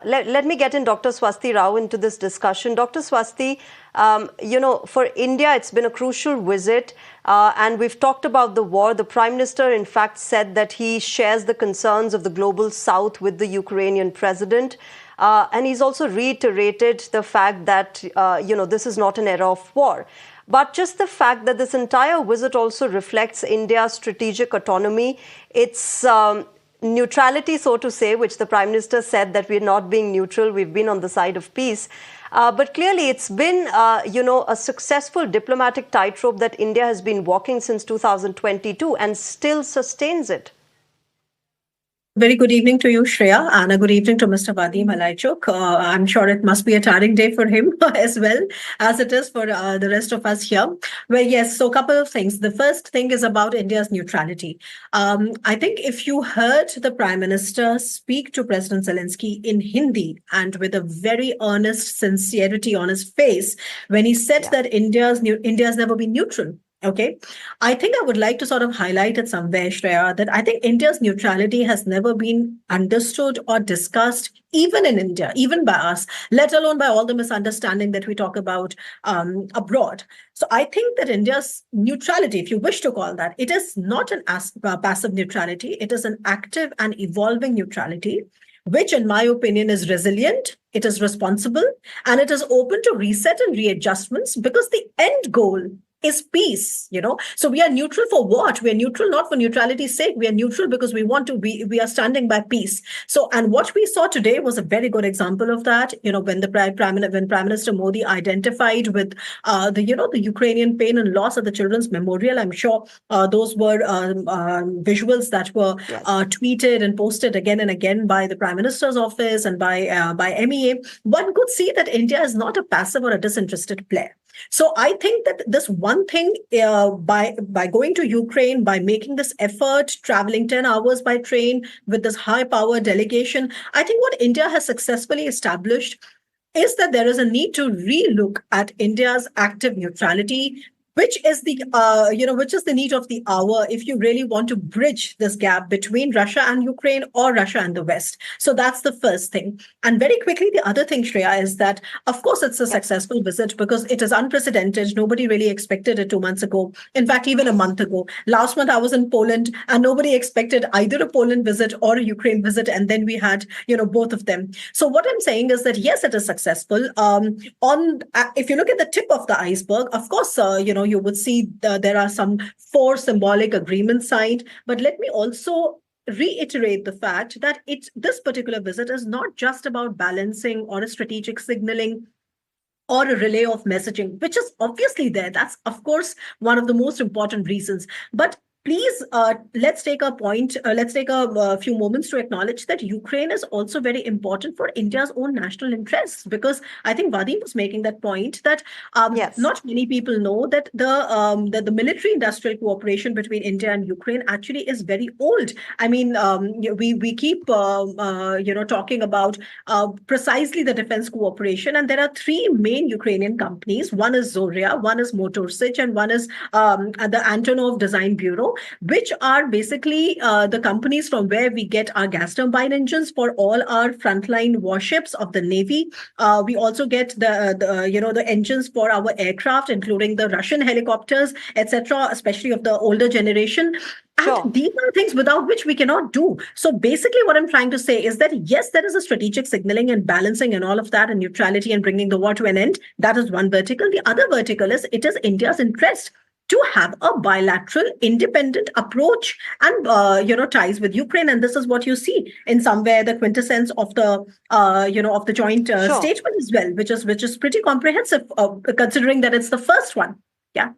let me get in Dr. Swasti Rao into this discussion. Dr. Swasti, for India, it's been a crucial visit, and we've talked about the war. The Prime Minister, in fact, said that he shares the concerns of the global South with the Ukrainian president. And he's also reiterated the fact that, this is not an era of war. But just the fact that this entire visit also reflects India's strategic autonomy, its neutrality, so to say, which the Prime Minister said that we're not being neutral, we've been on the side of peace. But clearly, it's been, a successful diplomatic tightrope that India has been walking since 2022 and still sustains it. Very good evening to you, Shreya, and a good evening to Mr. Vadim Alaichuk. I'm sure it must be a tiring day for him as well as it is for the rest of us here. Well, yes, so a couple of things. The first thing is about India's neutrality. I think if you heard the Prime Minister speak to President Zelensky in Hindi and with a very earnest sincerity on his face, when he said that India's never been neutral. Okay, I think I would like to sort of highlight it somewhere, Shreya, that I think India's neutrality has never been understood or discussed, even in India, even by us, let alone by all the misunderstanding that we talk about abroad. So I think that India's neutrality, if you wish to call that, it is not an passive neutrality. It is an active and evolving neutrality, which in my opinion is resilient, it is responsible, and it is open to reset and readjustments because the end goal is peace, So we are neutral for what? We are neutral not for neutrality's sake. We are neutral because we we are standing by peace. So, and what we saw today was a very good example of that. When Prime Minister Modi identified with the Ukrainian pain and loss at the Children's Memorial, I'm sure those were visuals that were tweeted and posted again and again by the Prime Minister's office and by MEA. One could see that India is not a passive or a disinterested player. So I think that this one thing, by going to Ukraine, by making this effort, traveling 10 hours by train with this high-power delegation, I think what India has successfully established is that there is a need to relook at India's active neutrality, which is the need of the hour if you really want to bridge this gap between Russia and Ukraine or Russia and the West. So that's the first thing. And very quickly, the other thing, Shreya, is that, of course, it's a successful visit because it is unprecedented. Nobody really expected it 2 months ago. In fact, even a month ago. Last month, I was in Poland and nobody expected either a Poland visit or a Ukraine visit. And then we had, both of them. So what I'm saying is that, yes, it is successful. If you look at the tip of the iceberg, of course, you would see there are some 4 symbolic agreements signed. But let me also reiterate the fact that this particular visit is not just about balancing or a strategic signaling or a relay of messaging, which is obviously there. That's, of course, one of the most important reasons. But please, let's take a few moments to acknowledge that Ukraine is also very important for India's own national interests, because I think Vadim was making that point that not many people know that the military-industrial cooperation between India and Ukraine actually is very old. I mean, we keep talking about precisely the defense cooperation, and there are 3 main Ukrainian companies. One is Zoria, one is Motorsich, and one is the Antonov Design Bureau, which are basically the companies from where we get our gas turbine engines for all our frontline warships of the Navy. We also get the engines for our aircraft, including the Russian helicopters, etc., especially of the older generation. And these are things without which we cannot do. So basically what I'm trying to say is that, yes, there is a strategic signaling and balancing and all of that, and neutrality and bringing the war to an end. That is one vertical. The other vertical is it is India's interest to have a bilateral, independent approach and ties with Ukraine, and this is what you see in somewhere the quintessence of the joint statement as well, which is pretty comprehensive, considering that it's the first one. Yeah.